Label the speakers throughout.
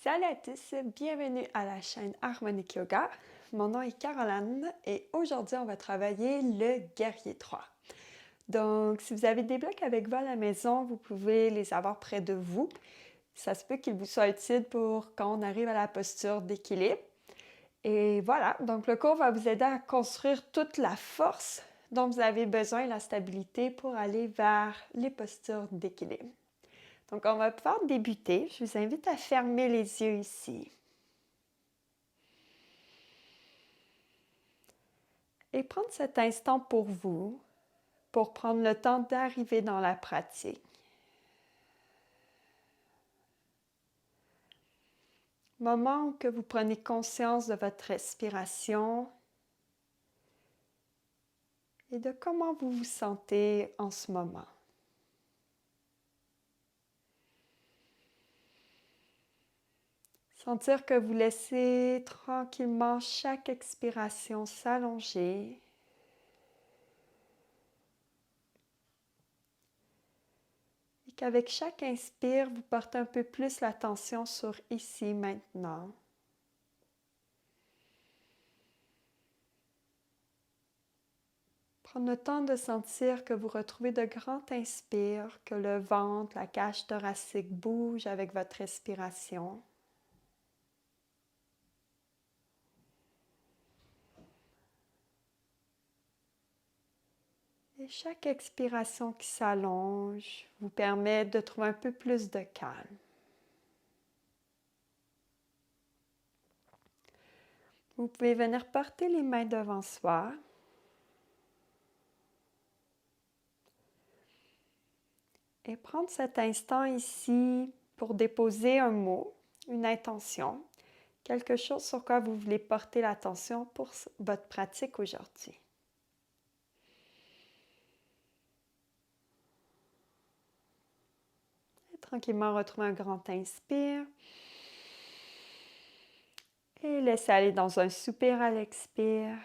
Speaker 1: Salut à tous, bienvenue à la chaîne Harmonic Yoga. Mon nom est Caroline et aujourd'hui on va travailler le guerrier 3. Donc si vous avez des blocs avec vous à la maison, vous pouvez les avoir près de vous. Ça se peut qu'ils vous soient utiles pour quand on arrive à la posture d'équilibre. Et voilà, donc le cours va vous aider à construire toute la force dont vous avez besoin et la stabilité pour aller vers les postures d'équilibre. Donc, on va pouvoir débuter. Je vous invite à fermer les yeux ici. Et prendre cet instant pour vous, pour prendre le temps d'arriver dans la pratique. Moment où que vous prenez conscience de votre respiration et de comment vous vous sentez en ce moment. Sentir que vous laissez tranquillement chaque expiration s'allonger. Et qu'avec chaque inspire, vous portez un peu plus l'attention sur ici, maintenant. Prendre le temps de sentir que vous retrouvez de grands inspires, que le ventre, la cage thoracique bouge avec votre respiration. Et chaque expiration qui s'allonge vous permet de trouver un peu plus de calme. Vous pouvez venir porter les mains devant soi. Et prendre cet instant ici pour déposer un mot, une intention, quelque chose sur quoi vous voulez porter l'attention pour votre pratique aujourd'hui. Tranquillement, retrouvez un grand inspire. Et laissez aller dans un soupir à l'expire.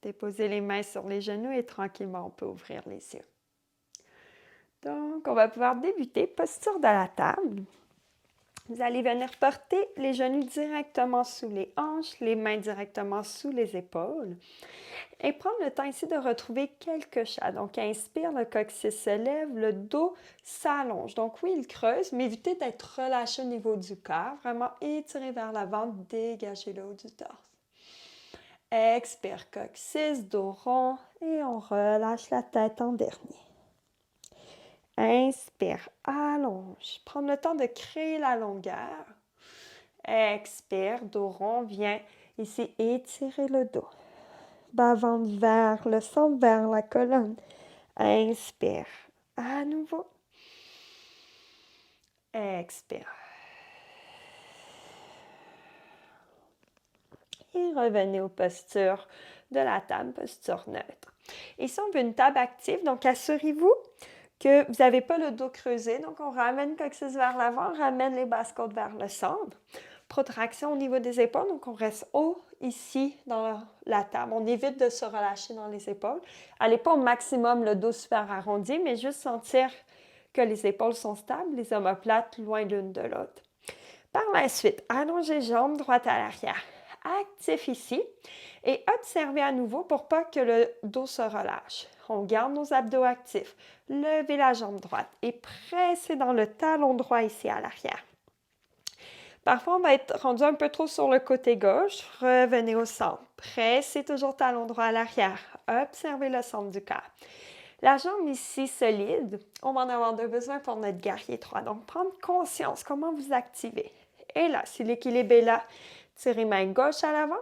Speaker 1: Déposez les mains sur les genoux et tranquillement, on peut ouvrir les yeux. Donc, on va pouvoir débuter. Posture de la table. Vous allez venir porter les genoux directement sous les hanches, les mains directement sous les épaules. Et prendre le temps ici de retrouver quelques chats. Donc, inspire, le coccyx se lève, le dos s'allonge. Donc, oui, il creuse, mais évitez d'être relâché au niveau du corps. Vraiment étirez vers l'avant, dégagez le haut du torse. Expire, coccyx, dos rond et on relâche la tête en dernier. Inspire, allonge. Prendre le temps de créer la longueur. Expire, dos rond, viens ici étirer le dos. Bas-ventre vers le centre, vers la colonne. Inspire. À nouveau. Expire. Et revenez aux postures de la table, posture neutre. Ici, on veut une table active, donc assurez-vous que vous n'avez pas le dos creusé. Donc, on ramène le coccyx vers l'avant, on ramène les basses côtes vers le centre. Protraction au niveau des épaules, donc on reste haut ici dans la table. On évite de se relâcher dans les épaules. Allez pas au maximum le dos super arrondi, mais juste sentir que les épaules sont stables, les omoplates loin l'une de l'autre. Par la suite, allongez jambes droite à l'arrière. Actif ici et observez à nouveau pour pas que le dos se relâche. On garde nos abdos actifs. Levez la jambe droite et pressez dans le talon droit ici à l'arrière. Parfois, on va être rendu un peu trop sur le côté gauche. Revenez au centre. Pressez toujours talon droit à l'arrière. Observez le centre du corps. La jambe ici solide, on va en avoir besoin pour notre guerrier 3. Donc, prendre conscience, comment vous activez. Et là, si l'équilibre est là, tirez main gauche à l'avant.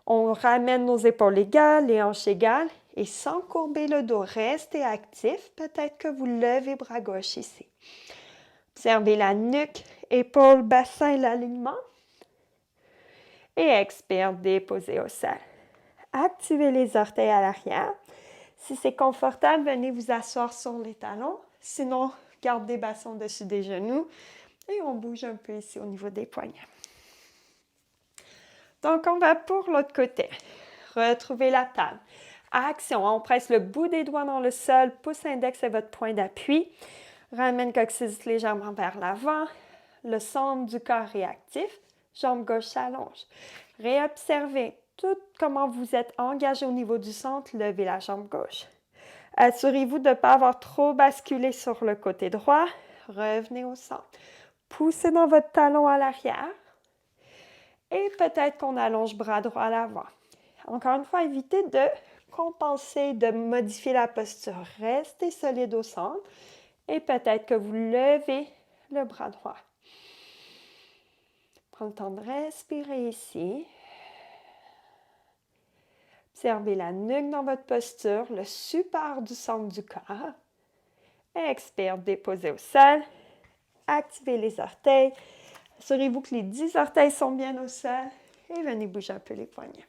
Speaker 1: On ramène nos épaules égales, les hanches égales. Et sans courber le dos, restez actif. Peut-être que vous levez bras gauche ici. Observez la nuque, épaules, bassin, l'alignement. Et expire, déposez au sol. Activez les orteils à l'arrière. Si c'est confortable, venez vous asseoir sur les talons. Sinon, gardez des bassins au-dessus des genoux. Et on bouge un peu ici au niveau des poignets. Donc, on va pour l'autre côté. Retrouvez la table. Action, on presse le bout des doigts dans le sol. Pouce index est votre point d'appui. Ramène coccyx légèrement vers l'avant. le centre du corps réactif, jambe gauche s'allonge. Réobservez tout comment vous êtes engagé au niveau du centre, levez la jambe gauche. Assurez-vous de ne pas avoir trop basculé sur le côté droit. Revenez au centre. Poussez dans votre talon à l'arrière. Et peut-être qu'on allonge bras droit à l'avant. Encore une fois, évitez de compenser, de modifier la posture. Restez solide au centre. Et peut-être que vous levez le bras droit. Prenez le temps de respirer ici. Observez la nuque dans votre posture, le support du centre du corps. Expire, déposez au sol. Activez les orteils. Assurez-vous que les 10 orteils sont bien au sol. Et venez bouger un peu les poignets.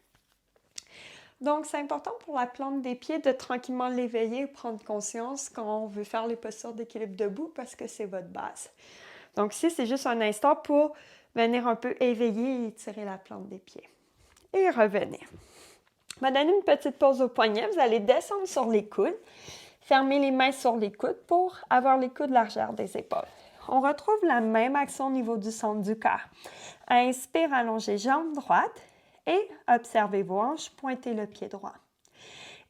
Speaker 1: Donc, c'est important pour la plante des pieds de tranquillement l'éveiller et prendre conscience quand on veut faire les postures d'équilibre debout parce que c'est votre base. Donc, ici, c'est juste un instant pour venir un peu éveiller et étirer la plante des pieds. Et revenez. Je vais donner une petite pause au poignet. Vous allez descendre sur les coudes. Fermez les mains sur les coudes pour avoir les coudes largeur des épaules. On retrouve la même action au niveau du centre du corps. Inspire, allongez jambe droite et observez vos hanches, pointez le pied droit.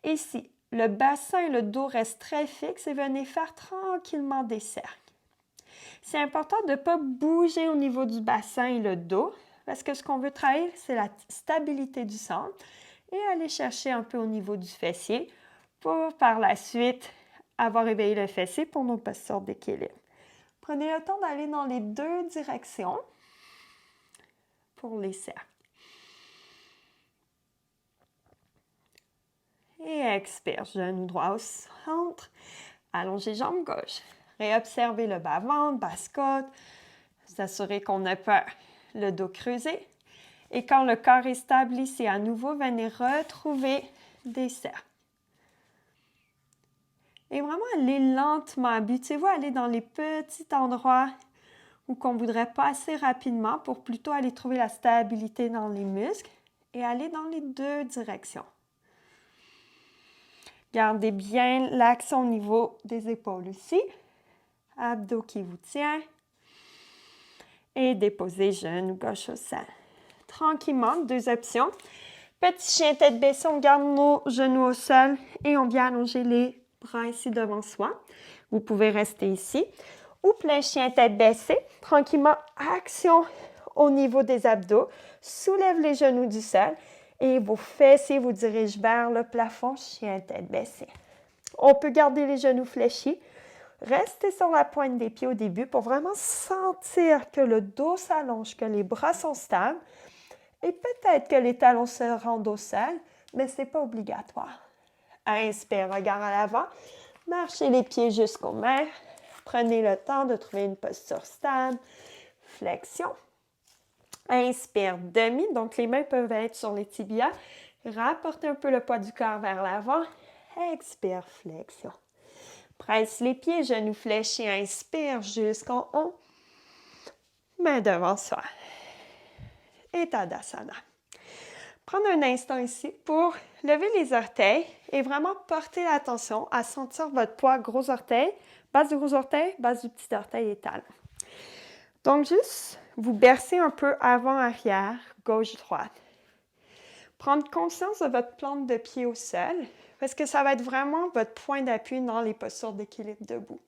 Speaker 1: Ici, le bassin et le dos restent très fixes et venez faire tranquillement des cercles. C'est important de ne pas bouger au niveau du bassin et le dos parce que ce qu'on veut travailler, c'est la stabilité du centre et aller chercher un peu au niveau du fessier pour par la suite avoir éveillé le fessier pour nos postures d'équilibre. Prenez le temps d'aller dans les deux directions pour les cercles. Et expire, genou droit au centre, allongez jambe gauche. Réobservez le bas-ventre, basse-côte, vous assurez qu'on n'a pas le dos creusé. Et quand le corps est stable ici, à nouveau, venez retrouver des cercles. Et vraiment, allez lentement. Habituez-vous à aller dans les petits endroits où qu'on voudrait passer rapidement pour plutôt aller trouver la stabilité dans les muscles et aller dans les deux directions. Gardez bien l'action au niveau des épaules ici. Abdos qui vous tient. Et déposez genou gauche au sol. Tranquillement, deux options. Petit chien tête baissée, on garde nos genoux au sol et on vient allonger les bras ici devant soi. Vous pouvez rester ici. Ou plein chien tête baissée. Tranquillement, action au niveau des abdos. Soulève les genoux du sol et vos fessiers vous dirigent vers le plafond, chien tête baissée. On peut garder les genoux fléchis. Restez sur la pointe des pieds au début pour vraiment sentir que le dos s'allonge, que les bras sont stables. Et peut-être que les talons se rendent au sol, mais ce n'est pas obligatoire. Inspire, regard à l'avant. Marchez les pieds jusqu'aux mains. Prenez le temps de trouver une posture stable. Flexion. Inspire, demi. Donc, les mains peuvent être sur les tibias. Rapportez un peu le poids du corps vers l'avant. Expire, flexion. Presse les pieds, genoux fléchis. Inspire jusqu'en haut. Main devant soi. Et Tadasana. Prendre un instant ici pour lever les orteils et vraiment porter l'attention à sentir votre poids gros orteil, base du gros orteil, base du petit orteil et talon. Donc, juste vous bercer un peu avant-arrière, gauche-droite. Prendre conscience de votre plante de pied au sol parce que ça va être vraiment votre point d'appui dans les postures d'équilibre debout.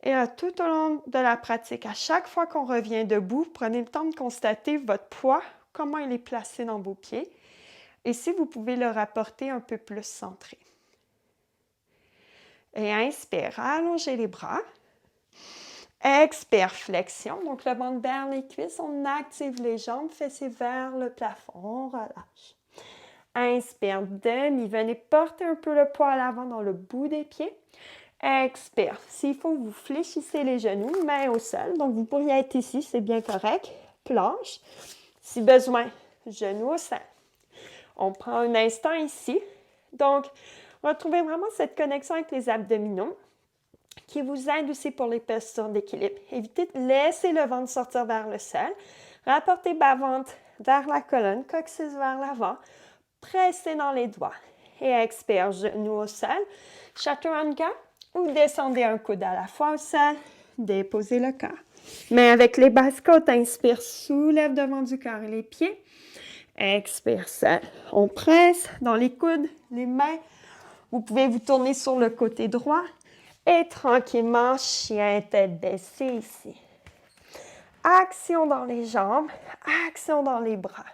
Speaker 1: Et là, tout au long de la pratique, à chaque fois qu'on revient debout, prenez le temps de constater votre poids, comment il est placé dans vos pieds. Et si vous pouvez le rapporter un peu plus centré. Et inspire, allongez les bras. Expire, flexion. Donc, le ventre vers les cuisses, on active les jambes, fessiers vers le plafond, on relâche. Inspire, demi, venez porter un peu le poids à l'avant dans le bout des pieds. Expire. S'il faut, vous fléchissez les genoux, mains au sol. Donc, vous pourriez être ici, c'est bien correct. Planche. Si besoin, genoux au sol. On prend un instant ici. Donc, retrouvez vraiment cette connexion avec les abdominaux qui vous aide aussi pour les postures d'équilibre. Évitez de laisser le ventre sortir vers le sol. Rapportez bas-ventre vers la colonne, coccyx vers l'avant. Pressez dans les doigts. Et expire, genoux au sol. Chaturanga. Ou descendez un coude à la fois au sol. Déposez le corps. Main avec les basses côtes. Inspire, soulève devant du corps et les pieds. Expire, seul. On presse dans les coudes, les mains. Vous pouvez vous tourner sur le côté droit. Et tranquillement, chien tête baissée ici. Action dans les jambes, action dans les bras.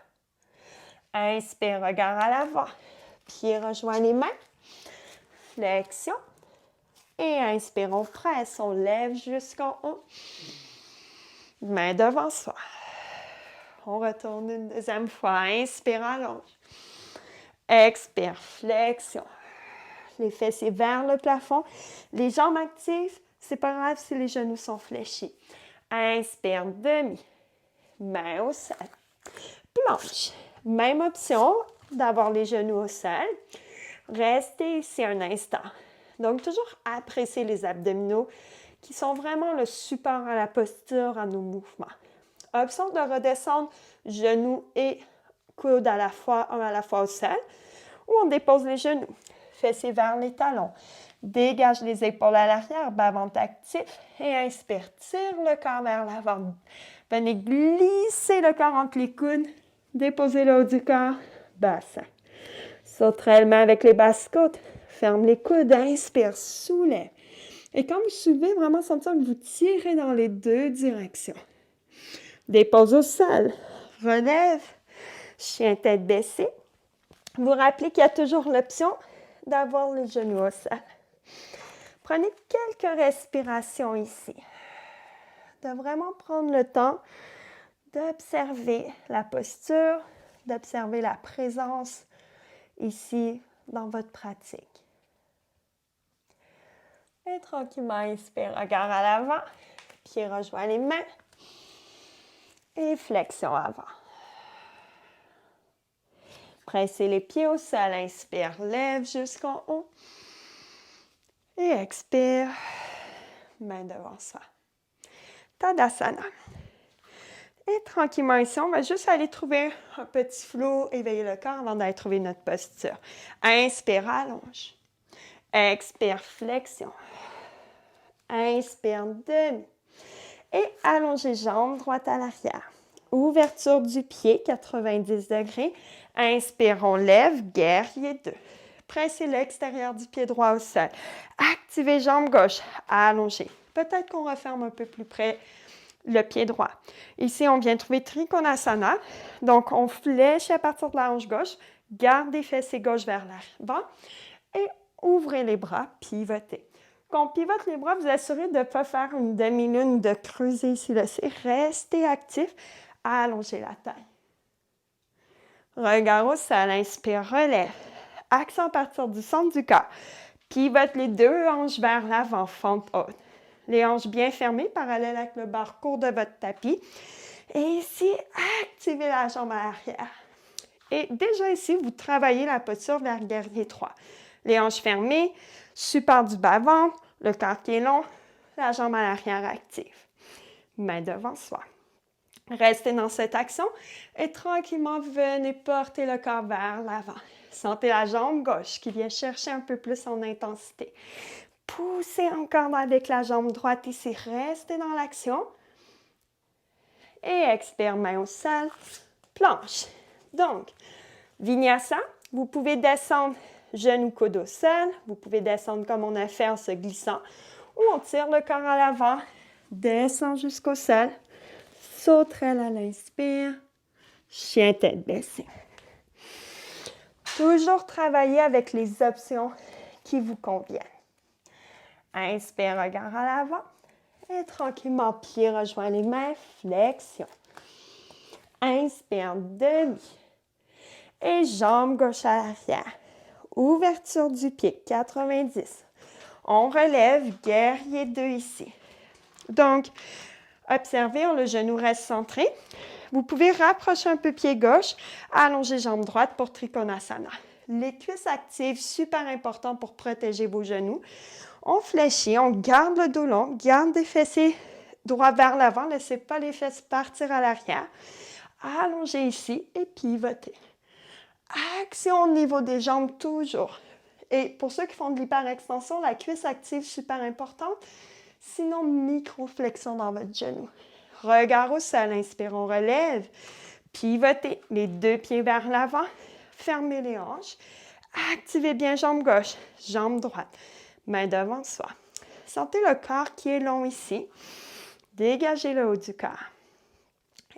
Speaker 1: Inspire, regard à l'avant. Pieds rejoignent les mains. Flexion. Et inspire, on presse, on lève jusqu'en haut. Main devant soi. On retourne une deuxième fois. Inspire, allonge. Expire, flexion. Les fessiers vers le plafond. Les jambes actives, c'est pas grave si les genoux sont fléchis. Inspire, demi. Main au sol. Planche. Même option d'avoir les genoux au sol. Restez ici un instant. Donc, toujours apprécier les abdominaux qui sont vraiment le support à la posture, à nos mouvements. Option de redescendre genoux et coudes à la fois, un à la fois au sol, ou on dépose les genoux, fessiers vers les talons. Dégage les épaules à l'arrière, bas-ventre actif et inspire, tire le corps vers l'avant. Venez glisser le corps entre les coudes, déposez le haut du corps, bassin. Sauterellement avec les basses côtes, ferme les coudes, inspire, soulève. Et quand vous soulevez, vraiment sentir que vous tirez dans les deux directions. Dépose au sol, relève, chien tête baissée. Vous rappelez qu'il y a toujours l'option d'avoir les genoux au sol. Prenez quelques respirations ici. De vraiment prendre le temps d'observer la posture, d'observer la présence ici dans votre pratique. Et tranquillement, inspire, regard à l'avant, pieds rejoignent les mains et flexion avant. Pressez les pieds au sol, inspire, lève jusqu'en haut et expire, main devant soi. Tadasana. Et tranquillement ici, on va juste aller trouver un petit flow, éveiller le corps avant d'aller trouver notre posture. Inspire, allonge. Expire, flexion. Inspire, demi. Et allongez jambes droite à l'arrière. Ouverture du pied, 90 degrés. Inspire, on lève, guerrier 2. Pressez l'extérieur du pied droit au sol. Activez jambe gauche, allongez. Peut-être qu'on referme un peu plus près le pied droit. Ici, on vient trouver Trikonasana. Donc, on flèche à partir de la hanche gauche. Gardez fessiers gauche vers l'avant. Et ouvrez les bras, pivotez. Quand on pivote les bras, vous assurez de ne pas faire une demi-lune, de creuser ici le C. Restez actif. Allongez la taille. Regard au sol, inspire, relève. Action à partir du centre du corps. Pivote les deux hanches vers l'avant, fente haute. Les hanches bien fermées, parallèles avec le parcours de votre tapis. Et ici, activez la jambe à l'arrière. Et déjà ici, vous travaillez la posture vers guerrier 3. Les hanches fermées, support du bas-ventre, le corps qui est long, la jambe à l'arrière active. Main devant soi. Restez dans cette action et tranquillement, venez porter le corps vers l'avant. Sentez la jambe gauche qui vient chercher un peu plus en intensité. Poussez encore avec la jambe droite ici. Restez dans l'action. Et expire, main au sol, planche. Donc, Vinyasa, vous pouvez descendre genou coude au sol. Vous pouvez descendre comme on a fait en se glissant. Ou on tire le corps à l'avant, descend jusqu'au sol. Sauterelle à l'inspire, chien tête baissée. Toujours travailler avec les options qui vous conviennent. Inspire, regard à l'avant. Et tranquillement, pieds rejoignent les mains, flexion. Inspire, demi. Et jambe gauche à l'arrière. Ouverture du pied, 90. On relève, guerrier 2 ici. Donc, observez, le genou reste centré. Vous pouvez rapprocher un peu pied gauche, allonger jambe droite pour Trikonasana. Les cuisses actives, super important pour protéger vos genoux. On fléchit, on garde le dos long, garde des fessiers droits vers l'avant, ne laissez pas les fesses partir à l'arrière. Allongez ici et pivotez. Action au niveau des jambes toujours. Et pour ceux qui font de l'hyperextension, la cuisse active, super importante. Sinon, micro-flexion dans votre genou. Regard au sol, inspire, on relève. Pivotez les 2 pieds vers l'avant. Fermez les hanches. Activez bien jambe gauche, jambe droite. Main devant soi. Sentez le corps qui est long ici. Dégagez le haut du corps.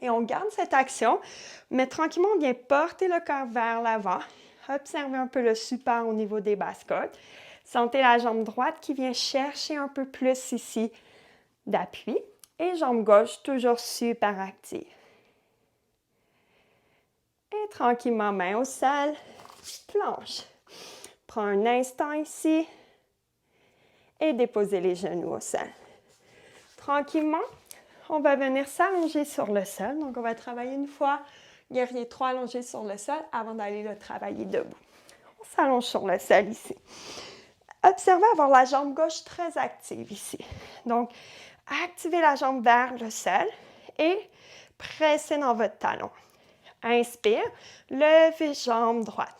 Speaker 1: Et on garde cette action, mais tranquillement, on vient porter le corps vers l'avant. Observez un peu le support au niveau des basses côtes. Sentez la jambe droite qui vient chercher un peu plus ici d'appui. Et jambe gauche, toujours super active. Et tranquillement, main au sol, planche. Prends un instant ici et déposez les genoux au sol. Tranquillement, on va venir s'allonger sur le sol. Donc, on va travailler une fois guerrier 3 allongé sur le sol avant d'aller le travailler debout. On s'allonge sur le sol ici. Observez avoir la jambe gauche très active ici. Donc, activez la jambe vers le sol et pressez dans votre talon. Inspire, levez jambe droite.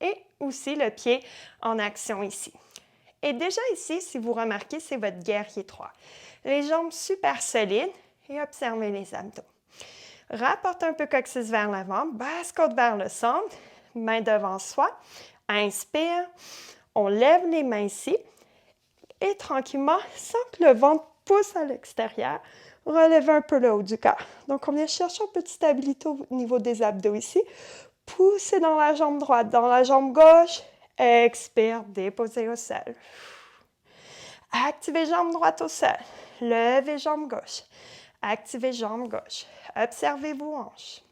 Speaker 1: Et aussi le pied en action ici. Et déjà ici, si vous remarquez, c'est votre guerrier 3. Les jambes super solides et observez les abdos. Rapportez un peu coccyx vers l'avant, basse côte vers le centre, main devant soi. Inspire, on lève les mains ici et tranquillement, sans que le ventre pousse à l'extérieur, relevez un peu le haut du corps. Donc, on vient chercher un peu de stabilité au niveau des abdos ici. Poussez dans la jambe droite, dans la jambe gauche. Expire, déposez au sol. Activez jambe droite au sol. Levez jambe gauche. Activez jambe gauche. Observez vos hanches.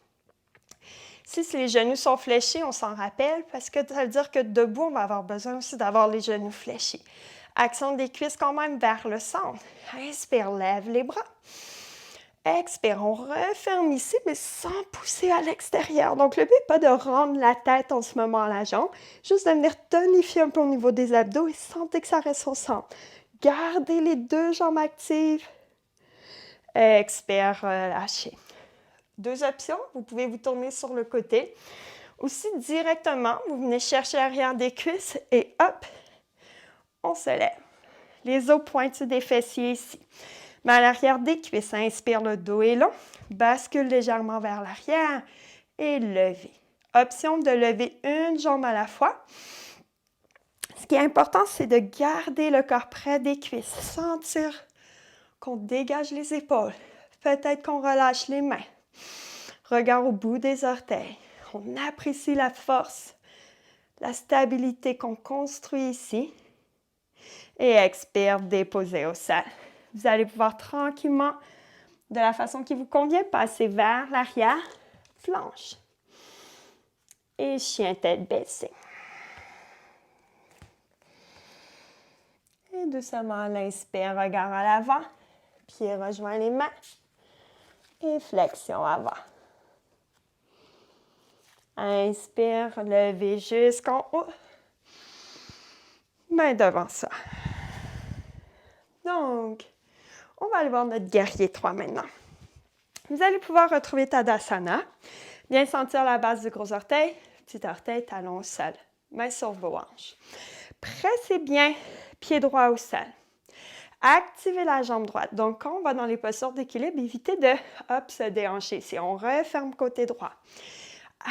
Speaker 1: Si les genoux sont fléchis, on s'en rappelle parce que ça veut dire que debout, on va avoir besoin aussi d'avoir les genoux fléchis. Action des cuisses quand même vers le centre. Inspire, lève les bras. Expire, on referme ici, mais sans pousser à l'extérieur. Donc, le but n'est pas de rendre la tête en ce moment à la jambe, juste de venir tonifier un peu au niveau des abdos et sentez que ça reste au centre. Gardez les 2 jambes actives. Expire, relâchez. 2 options, vous pouvez vous tourner sur le côté. Aussi, directement, vous venez chercher l'arrière des cuisses et hop, on se lève. Les os pointus des fessiers ici. Mais à l'arrière des cuisses, inspire, le dos est long. Bascule légèrement vers l'arrière et levez. Option de lever une jambe à la fois. Ce qui est important, c'est de garder le corps près des cuisses. Sentir qu'on dégage les épaules. Peut-être qu'on relâche les mains. Regard au bout des orteils. On apprécie la force, la stabilité qu'on construit ici. Et expire, déposer au sol. Vous allez pouvoir tranquillement, de la façon qui vous convient, passer vers l'arrière, planche. Et chien tête baissée. Et doucement, l'inspire, regard à l'avant. Pied rejoint les mains. Et flexion avant. Inspire, levez jusqu'en haut. Main devant ça. Donc, on va aller voir notre guerrier 3 maintenant. Vous allez pouvoir retrouver Tadasana. Bien sentir la base du gros orteil, petit orteil, talon au sol. Main sur vos hanches. Pressez bien, pied droit au sol. Activez la jambe droite. Donc, quand on va dans les postures d'équilibre, évitez de se déhancher ici. On referme côté droit.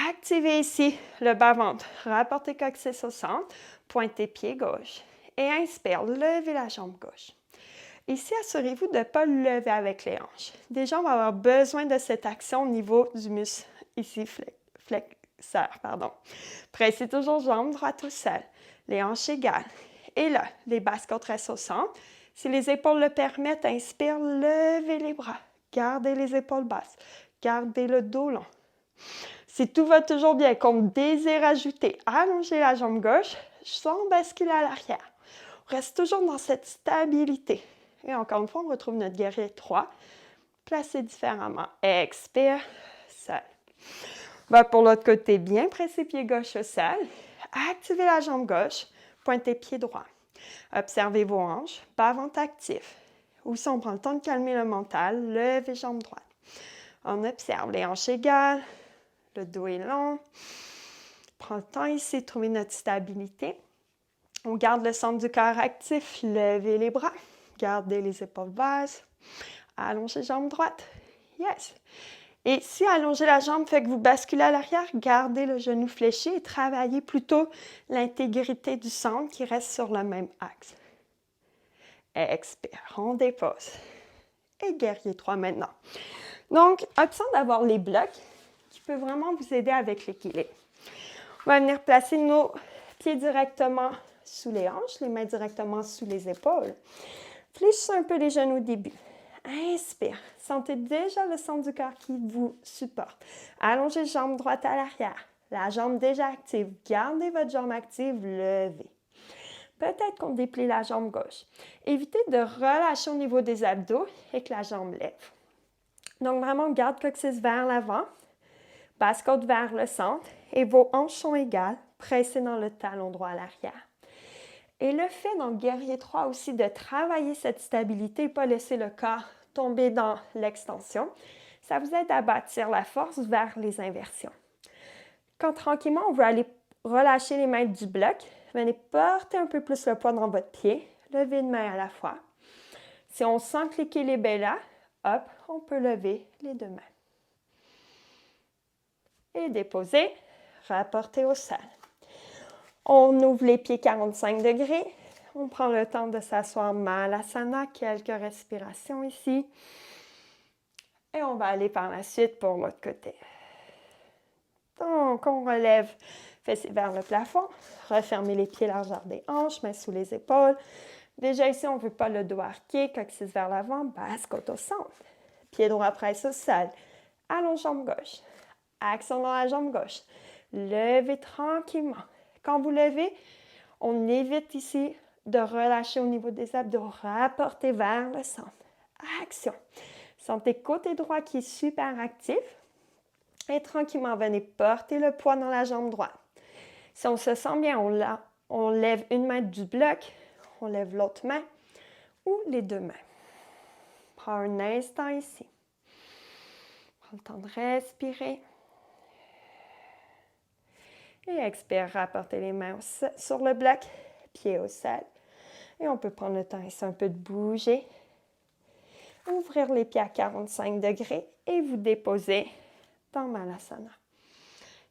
Speaker 1: Activez ici le bas-ventre. Rapportez coccyx au centre. Pointez pied gauche. Et inspire, levez la jambe gauche. Ici, assurez-vous de ne pas le lever avec les hanches. Déjà, on va avoir besoin de cette action au niveau du muscle, ici, flexeur. Pressez toujours jambe droite au sol, les hanches égales. Et là, les basses côtes restent au centre. Si les épaules le permettent, inspire, levez les bras. Gardez les épaules basses. Gardez le dos long. Si tout va toujours bien, qu'on désire ajouter, allongez la jambe gauche sans basculer à l'arrière. On reste toujours dans cette stabilité. Et encore une fois, on retrouve notre guerrier 3. Placé différemment. Expire, sol. Va pour l'autre côté, bien presser pied gauche au sol. Activez la jambe gauche, pointez pied droit. Observez vos hanches, bas-ventre actif. Aussi, on prend le temps de calmer le mental, levez jambe droite. On observe les hanches égales, le dos est long. Prends le temps ici de trouver notre stabilité. On garde le centre du corps actif, levez les bras. Gardez les épaules basses. Allongez jambe droite. Yes. Et si allonger la jambe fait que vous basculez à l'arrière, gardez le genou fléchi et travaillez plutôt l'intégrité du centre qui reste sur le même axe. Expire, on dépose. Et guerrier 3 maintenant. Donc, option d'avoir les blocs qui peut vraiment vous aider avec l'équilibre. On va venir placer nos pieds directement sous les hanches, les mains directement sous les épaules. Fléchissez un peu les genoux au début. Inspire. Sentez déjà le centre du corps qui vous supporte. Allongez la jambe droite à l'arrière. La jambe déjà active. Gardez votre jambe active. Levez. Peut-être qu'on déplie la jambe gauche. Évitez de relâcher au niveau des abdos et que la jambe lève. Donc, vraiment, garde coccyx vers l'avant. Basse-côte vers le centre. Et vos hanches sont égales. Pressez dans le talon droit à l'arrière. Et le fait dans le guerrier 3 aussi de travailler cette stabilité et pas laisser le corps tomber dans l'extension, ça vous aide à bâtir la force vers les inversions. Quand tranquillement, on veut aller relâcher les mains du bloc, venez porter un peu plus le poids dans votre pied, levez une main à la fois. Si on sent que l'équilibre est là, hop, on peut lever les deux mains. Et déposer, rapporter au sol. On ouvre les pieds 45 degrés. On prend le temps de s'asseoir Malasana, quelques respirations ici. Et on va aller par la suite pour l'autre côté. Donc, on relève fessiers vers le plafond. Refermez les pieds largeur des hanches, mains sous les épaules. Déjà ici, on ne veut pas le dos arqué, coccyx vers l'avant, basse côte au centre. Pied droit presse au sol. Allonge jambe gauche. Action dans la jambe gauche. Levez tranquillement. Quand vous levez, on évite ici de relâcher au niveau des abdos, rapporter vers le centre. Action. Sentez côté droit qui est super actif. Et tranquillement, venez porter le poids dans la jambe droite. Si on se sent bien, on lève une main du bloc, on lève l'autre main ou les deux mains. Prends un instant ici. Prends le temps de respirer. Et expire, rapporter les mains sur le bloc, pieds au sol. Et on peut prendre le temps ici un peu de bouger. Ouvrir les pieds à 45 degrés et vous déposer dans Malasana.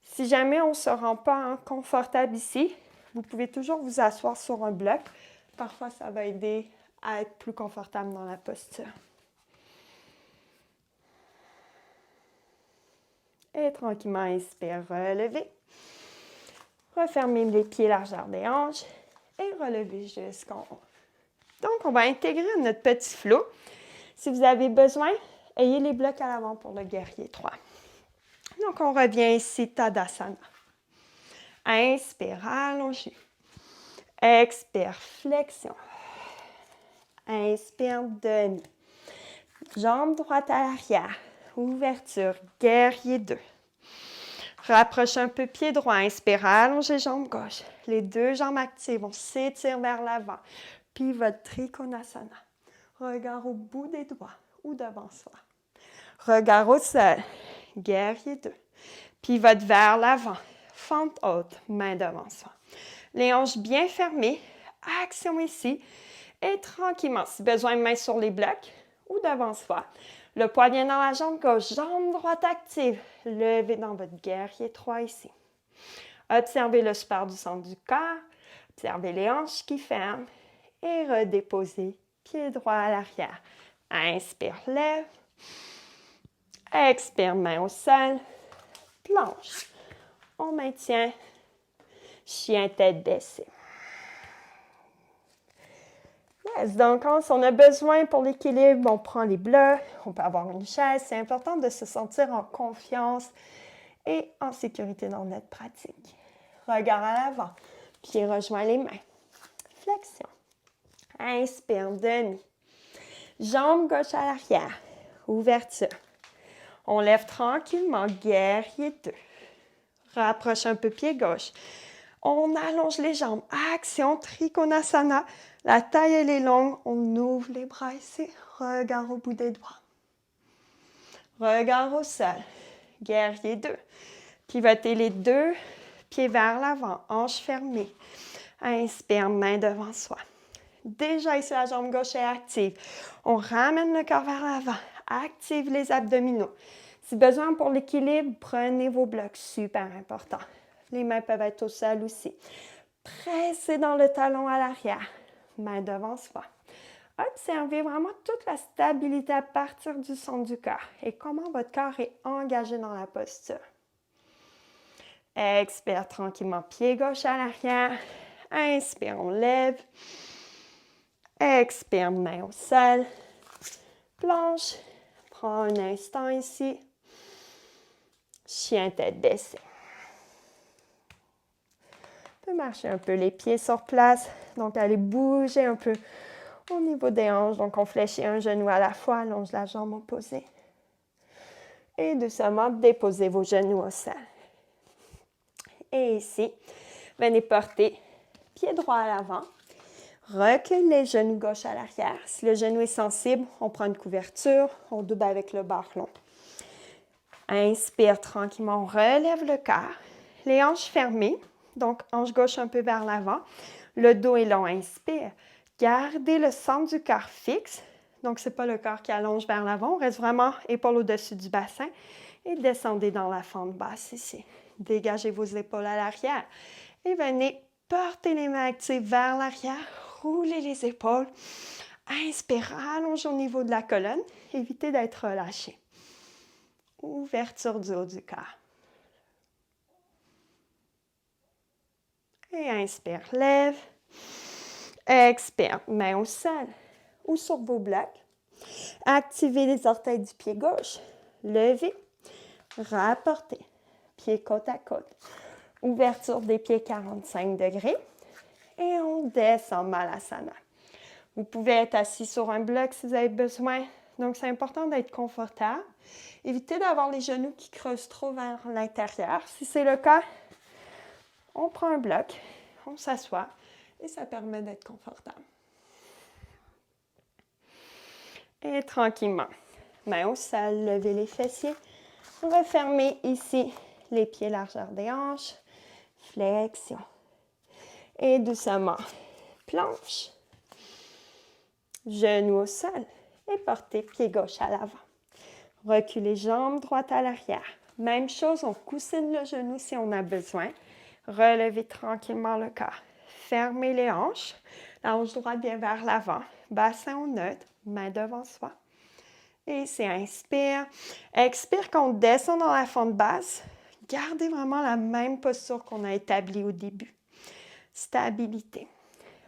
Speaker 1: Si jamais on ne se rend pas confortable ici, vous pouvez toujours vous asseoir sur un bloc. Parfois, ça va aider à être plus confortable dans la posture. Et tranquillement, inspire, relevez. Refermez les pieds largeur des hanches et relevez jusqu'en haut. Donc, on va intégrer notre petit flot. Si vous avez besoin, ayez les blocs à l'avant pour le guerrier 3. Donc, on revient ici, Tadasana. Inspire, allongez. Expire, flexion. Inspire, demi. Jambe droite à l'arrière. Ouverture, guerrier 2. Rapproche un peu pied droit. Inspire, allongez jambe gauche. Les deux jambes actives, on s'étire vers l'avant. Puis votre Trikonasana. Regard au bout des doigts ou devant soi. Regard au sol. Guerrier 2. Pivote vers l'avant. Fente haute, main devant soi. Les hanches bien fermées. Action ici. Et tranquillement, si besoin, main sur les blocs ou devant soi. Le poids vient dans la jambe gauche, jambe droite active. Levez dans votre guerrier 3 ici. Observez le support du centre du corps. Observez les hanches qui ferment. Et redéposez pied droit à l'arrière. Inspire, lève. Expire, main au sol. Planche. On maintient. Chien tête baissée. Yes, donc, quand on a besoin pour l'équilibre, on prend les blocs, on peut avoir une chaise. C'est important de se sentir en confiance et en sécurité dans notre pratique. Regard à l'avant, pied rejoint les mains. Flexion. Inspire, demi. Jambe gauche à l'arrière. Ouverture. On lève tranquillement, guerrier 2. Rapproche un peu pied gauche. On allonge les jambes. Action, Trikonasana. La taille, elle est longue. On ouvre les bras ici. Regard au bout des doigts. Regard au sol. Guerrier 2. Pivotez les deux pieds vers l'avant. Hanches fermées. Inspire, main devant soi. Déjà ici, la jambe gauche est active. On ramène le corps vers l'avant. Active les abdominaux. Si besoin pour l'équilibre, prenez vos blocs. Super important. Les mains peuvent être au sol aussi. Pressez dans le talon à l'arrière. Main devant soi. Observez vraiment toute la stabilité à partir du centre du corps et comment votre corps est engagé dans la posture. Expire tranquillement, pied gauche à l'arrière. Inspire, on lève. Expire, main au sol. Planche. Prends un instant ici. Chien tête baissée. On peut marcher un peu les pieds sur place. Donc, allez bouger un peu au niveau des hanches. Donc, on fléchit un genou à la fois, allonge la jambe opposée. Et doucement, déposez vos genoux au sol. Et ici, venez porter pied droit à l'avant. Recule les genoux gauche à l'arrière. Si le genou est sensible, on prend une couverture, on double avec le barre long. Inspire tranquillement, on relève le corps. Les hanches fermées, donc hanche gauche un peu vers l'avant. Le dos est long, inspire. Gardez le centre du corps fixe. Donc, ce n'est pas le corps qui allonge vers l'avant. On reste vraiment épaule au-dessus du bassin. Et descendez dans la fente basse ici. Dégagez vos épaules à l'arrière. Et venez porter les mains actives vers l'arrière. Roulez les épaules. Inspire, allonge au niveau de la colonne. Évitez d'être relâché. Ouverture du haut du corps. Et inspire, lève. Expire, main au sol ou sur vos blocs. Activez les orteils du pied gauche. Levez, rapportez. Pieds côte à côte. Ouverture des pieds 45 degrés. Et on descend Malasana. Vous pouvez être assis sur un bloc si vous avez besoin. Donc, c'est important d'être confortable. Évitez d'avoir les genoux qui creusent trop vers l'intérieur. Si c'est le cas, on prend un bloc, on s'assoit et ça permet d'être confortable. Et tranquillement, main au sol, levez les fessiers. Refermez ici les pieds largeur des hanches. Flexion. Et doucement, planche. Genoux au sol et portez pied gauche à l'avant. Reculez jambe droite à l'arrière. Même chose, on coussine le genou si on a besoin. Relevez tranquillement le corps. Fermez les hanches. La hanche droite vient vers l'avant. Bassin au neutre, main devant soi. Et c'est inspire. Expire quand on descend dans la fente basse. Gardez vraiment la même posture qu'on a établie au début. Stabilité.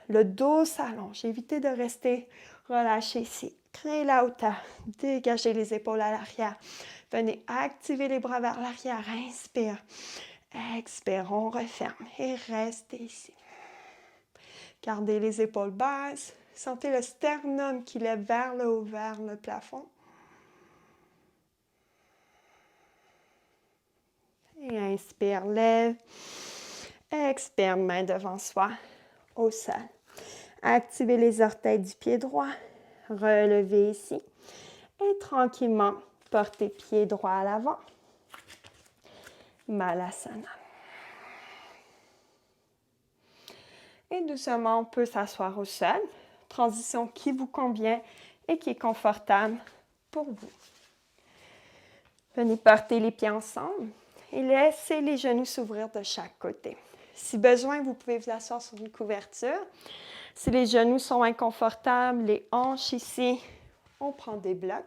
Speaker 1: Le dos s'allonge. Évitez de rester relâché ici. Créez la hauteur. Dégagez les épaules à l'arrière. Venez activer les bras vers l'arrière. Inspire. Expire. On referme. Et restez ici. Gardez les épaules basses. Sentez le sternum qui lève vers le haut, vers le plafond. Et inspire, lève. Expire, main devant soi, au sol. Activez les orteils du pied droit. Relevez ici. Et tranquillement, portez pied droit à l'avant. Malasana. Et doucement, on peut s'asseoir au sol. Transition qui vous convient et qui est confortable pour vous. Venez porter les pieds ensemble et laissez les genoux s'ouvrir de chaque côté. Si besoin, vous pouvez vous asseoir sur une couverture. Si les genoux sont inconfortables, les hanches ici, on prend des blocs.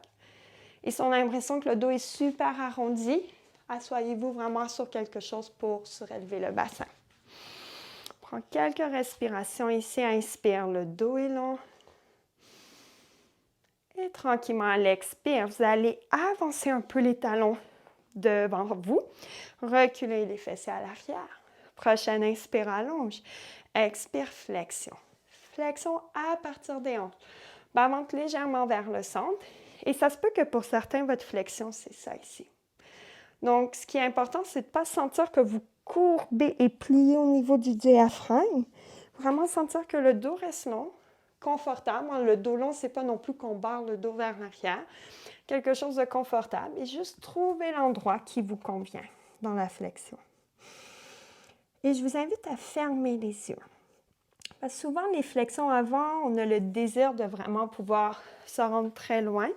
Speaker 1: Et si on a l'impression que le dos est super arrondi, asseyez-vous vraiment sur quelque chose pour surélever le bassin. Prends quelques respirations ici. Inspire, le dos est long. Et tranquillement, à l'expire, vous allez avancer un peu les talons devant vous. Reculez les fessiers à l'arrière. Prochaine inspire, allonge. Expire, flexion. Flexion à partir des hanches. Bas-ventre légèrement vers le centre. Et ça se peut que pour certains, votre flexion, c'est ça ici. Donc, ce qui est important, c'est de ne pas sentir que vous courbez et pliez au niveau du diaphragme. Vraiment sentir que le dos reste long, confortable. Le dos long, ce n'est pas non plus qu'on barre le dos vers l'arrière. Quelque chose de confortable. Et juste trouver l'endroit qui vous convient dans la flexion. Et je vous invite à fermer les yeux. Parce que souvent, les flexions avant, on a le désir de vraiment pouvoir se rendre très loin.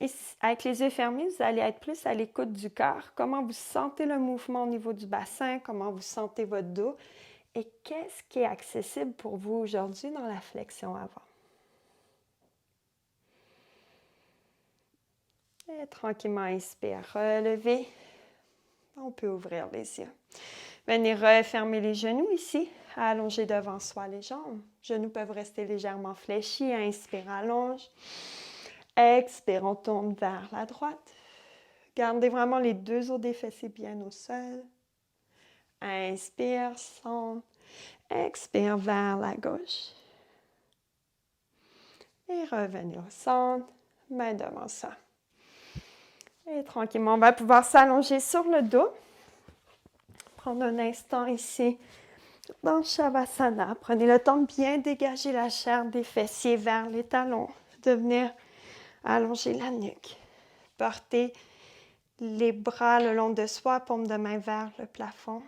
Speaker 1: Et avec les yeux fermés, vous allez être plus à l'écoute du cœur. Comment vous sentez le mouvement au niveau du bassin, comment vous sentez votre dos et qu'est-ce qui est accessible pour vous aujourd'hui dans la flexion avant. Et tranquillement, inspire, relevez. On peut ouvrir les yeux. Venez refermer les genoux ici, allonger devant soi les jambes. Genoux peuvent rester légèrement fléchis. Inspire, allonge. Expire, on tourne vers la droite. Gardez vraiment les deux os des fessiers bien au sol. Inspire, centre. Expire vers la gauche. Et revenez au centre, main devant ça. Et tranquillement, on va pouvoir s'allonger sur le dos. Prendre un instant ici dans Shavasana. Prenez le temps de bien dégager la chair des fessiers vers les talons. De venir allonger la nuque. Portez les bras le long de soi, paume de main vers le plafond.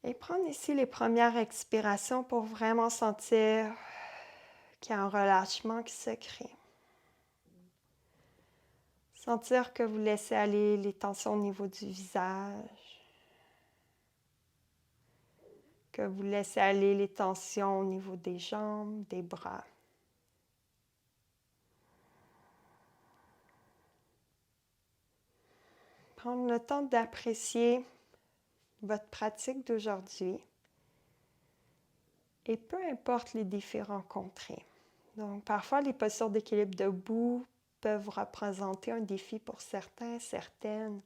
Speaker 1: Et prendre ici les premières expirations pour vraiment sentir qu'il y a un relâchement qui se crée. Sentir que vous laissez aller les tensions au niveau du visage. Que vous laissez aller les tensions au niveau des jambes, des bras. Prendre le temps d'apprécier votre pratique d'aujourd'hui. Et peu importe les défis rencontrés. Donc, parfois, les postures d'équilibre debout peuvent représenter un défi pour certains, certaines.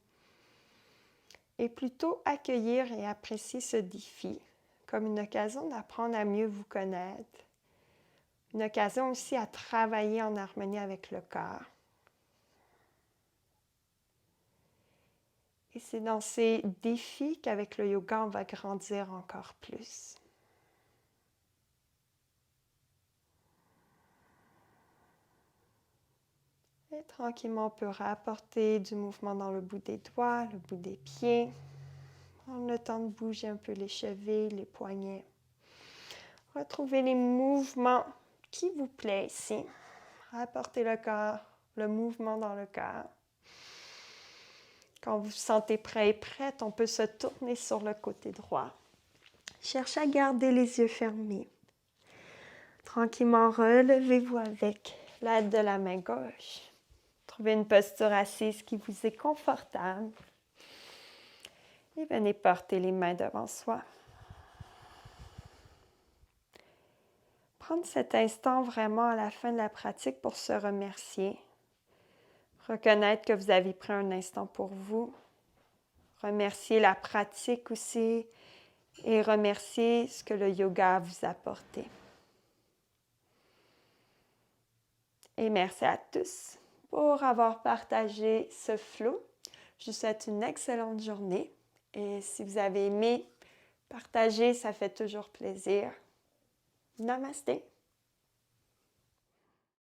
Speaker 1: Et plutôt accueillir et apprécier ce défi comme une occasion d'apprendre à mieux vous connaître. Une occasion aussi à travailler en harmonie avec le corps. Et c'est dans ces défis qu'avec le yoga, on va grandir encore plus. Et tranquillement, on peut rapporter du mouvement dans le bout des doigts, le bout des pieds. Prendre le temps de bouger un peu les chevilles, les poignets. Retrouvez les mouvements qui vous plaisent ici. Rapportez le corps, le mouvement dans le cœur. Quand vous vous sentez prêt et prête, on peut se tourner sur le côté droit. Cherchez à garder les yeux fermés. Tranquillement, relevez-vous avec l'aide de la main gauche. Trouvez une posture assise qui vous est confortable. Et venez porter les mains devant soi. Prendre cet instant vraiment à la fin de la pratique pour se remercier. Reconnaître que vous avez pris un instant pour vous. Remercier la pratique aussi et remercier ce que le yoga vous a apporté. Et merci à tous pour avoir partagé ce flow. Je vous souhaite une excellente journée. Et si vous avez aimé partager, ça fait toujours plaisir. Namasté.